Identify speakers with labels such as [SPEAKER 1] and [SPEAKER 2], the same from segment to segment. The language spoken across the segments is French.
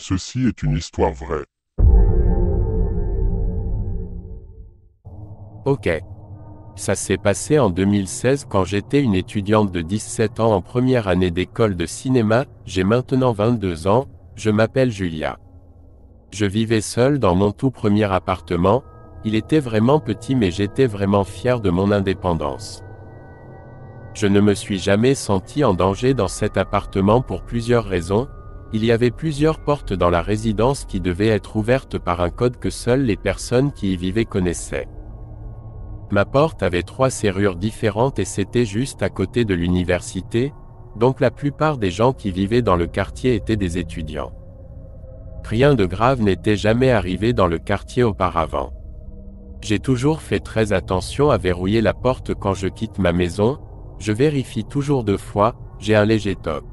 [SPEAKER 1] Ceci est une histoire vraie.
[SPEAKER 2] Ok. Ça s'est passé en 2016 quand j'étais une étudiante de 17 ans en première année d'école de cinéma, j'ai maintenant 22 ans, je m'appelle Julia. Je vivais seule dans mon tout premier appartement, il était vraiment petit mais j'étais vraiment fier de mon indépendance. Je ne me suis jamais senti en danger dans cet appartement pour plusieurs raisons. Il y avait plusieurs portes dans la résidence qui devaient être ouvertes par un code que seules les personnes qui y vivaient connaissaient. Ma porte avait 3 serrures différentes et c'était juste à côté de l'université, donc la plupart des gens qui vivaient dans le quartier étaient des étudiants. Rien de grave n'était jamais arrivé dans le quartier auparavant. J'ai toujours fait très attention à verrouiller la porte quand je quitte ma maison, je vérifie toujours 2 fois, j'ai un léger toc.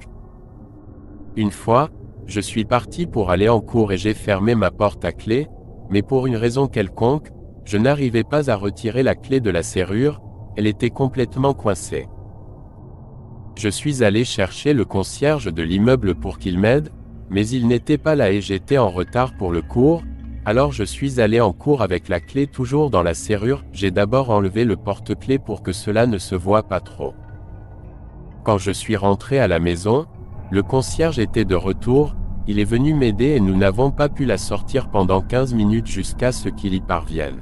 [SPEAKER 2] Une fois, je suis parti pour aller en cours et j'ai fermé ma porte à clé, mais pour une raison quelconque, je n'arrivais pas à retirer la clé de la serrure, elle était complètement coincée. Je suis allé chercher le concierge de l'immeuble pour qu'il m'aide, mais il n'était pas là et j'étais en retard pour le cours, alors je suis allé en cours avec la clé toujours dans la serrure, j'ai d'abord enlevé le porte-clés pour que cela ne se voie pas trop. Quand je suis rentré à la maison, le concierge était de retour, il est venu m'aider et nous n'avons pas pu la sortir pendant 15 minutes jusqu'à ce qu'il y parvienne.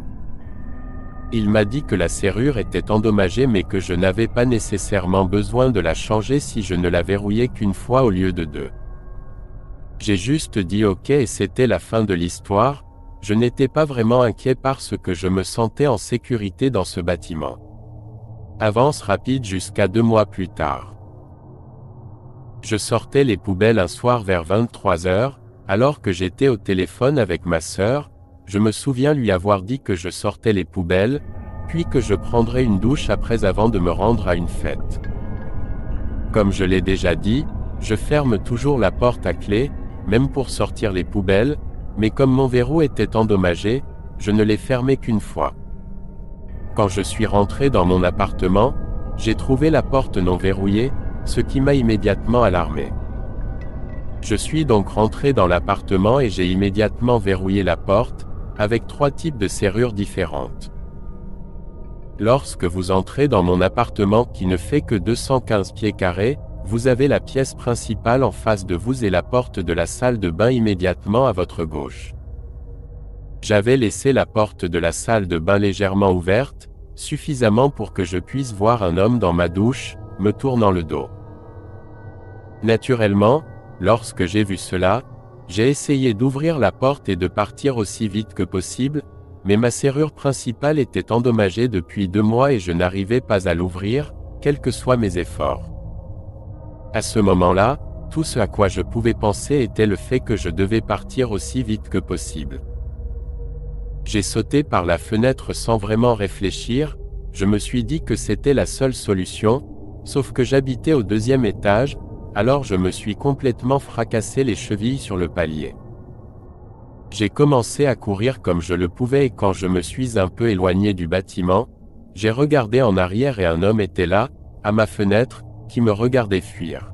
[SPEAKER 2] Il m'a dit que la serrure était endommagée mais que je n'avais pas nécessairement besoin de la changer si je ne la verrouillais qu'une fois au lieu de 2. J'ai juste dit ok et c'était la fin de l'histoire, je n'étais pas vraiment inquiet parce que je me sentais en sécurité dans ce bâtiment. Avance rapide jusqu'à 2 mois plus tard. Je sortais les poubelles un soir vers 23h, alors que j'étais au téléphone avec ma sœur, je me souviens lui avoir dit que je sortais les poubelles, puis que je prendrais une douche après avant de me rendre à une fête. Comme je l'ai déjà dit, je ferme toujours la porte à clé, même pour sortir les poubelles, mais comme mon verrou était endommagé, je ne l'ai fermé qu'une fois. Quand je suis rentré dans mon appartement, j'ai trouvé la porte non verrouillée, ce qui m'a immédiatement alarmé. Je suis donc rentré dans l'appartement et j'ai immédiatement verrouillé la porte, avec 3 types de serrures différentes. Lorsque vous entrez dans mon appartement qui ne fait que 215 pieds carrés, vous avez la pièce principale en face de vous et la porte de la salle de bain immédiatement à votre gauche. J'avais laissé la porte de la salle de bain légèrement ouverte, suffisamment pour que je puisse voir un homme dans ma douche, me tournant le dos. Naturellement, lorsque j'ai vu cela, j'ai essayé d'ouvrir la porte et de partir aussi vite que possible, mais ma serrure principale était endommagée depuis 2 mois et je n'arrivais pas à l'ouvrir, quels que soient mes efforts. À ce moment-là, tout ce à quoi je pouvais penser était le fait que je devais partir aussi vite que possible. J'ai sauté par la fenêtre sans vraiment réfléchir, je me suis dit que c'était la seule solution, sauf que j'habitais au 2e étage, alors je me suis complètement fracassé les chevilles sur le palier. J'ai commencé à courir comme je le pouvais et quand je me suis un peu éloigné du bâtiment, j'ai regardé en arrière et un homme était là, à ma fenêtre, qui me regardait fuir.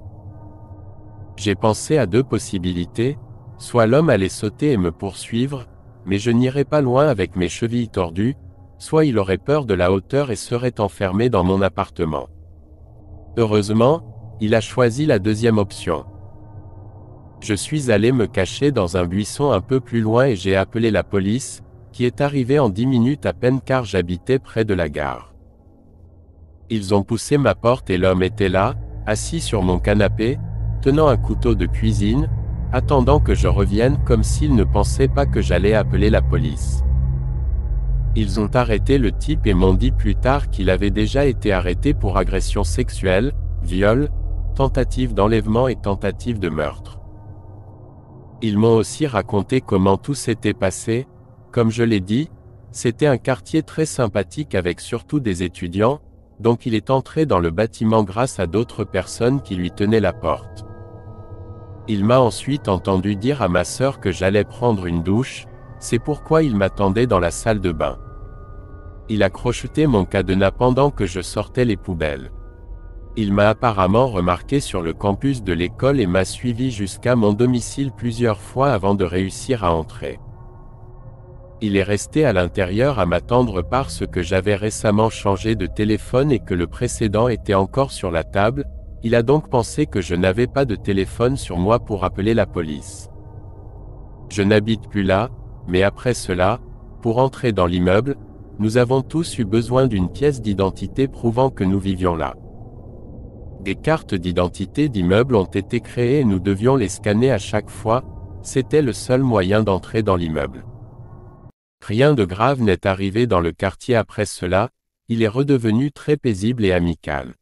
[SPEAKER 2] J'ai pensé à 2 possibilités, soit l'homme allait sauter et me poursuivre, mais je n'irais pas loin avec mes chevilles tordues, soit il aurait peur de la hauteur et serait enfermé dans mon appartement. Heureusement, il a choisi la 2e option. Je suis allé me cacher dans un buisson un peu plus loin et j'ai appelé la police, qui est arrivée en 10 minutes à peine car j'habitais près de la gare. Ils ont poussé ma porte et l'homme était là, assis sur mon canapé, tenant un couteau de cuisine, attendant que je revienne comme s'il ne pensait pas que j'allais appeler la police. Ils ont arrêté le type et m'ont dit plus tard qu'il avait déjà été arrêté pour agression sexuelle, viol, tentative d'enlèvement et tentative de meurtre. Ils m'ont aussi raconté comment tout s'était passé, comme je l'ai dit, c'était un quartier très sympathique avec surtout des étudiants, donc il est entré dans le bâtiment grâce à d'autres personnes qui lui tenaient la porte. Il m'a ensuite entendu dire à ma sœur que j'allais prendre une douche, c'est pourquoi il m'attendait dans la salle de bain. Il a crocheté mon cadenas pendant que je sortais les poubelles. Il m'a apparemment remarqué sur le campus de l'école et m'a suivi jusqu'à mon domicile plusieurs fois avant de réussir à entrer. Il est resté à l'intérieur à m'attendre parce que j'avais récemment changé de téléphone et que le précédent était encore sur la table. Il a donc pensé que je n'avais pas de téléphone sur moi pour appeler la police. Je n'habite plus là, mais après cela, pour entrer dans l'immeuble, nous avons tous eu besoin d'une pièce d'identité prouvant que nous vivions là. Des cartes d'identité d'immeuble ont été créées et nous devions les scanner à chaque fois, c'était le seul moyen d'entrer dans l'immeuble. Rien de grave n'est arrivé dans le quartier après cela, il est redevenu très paisible et amical.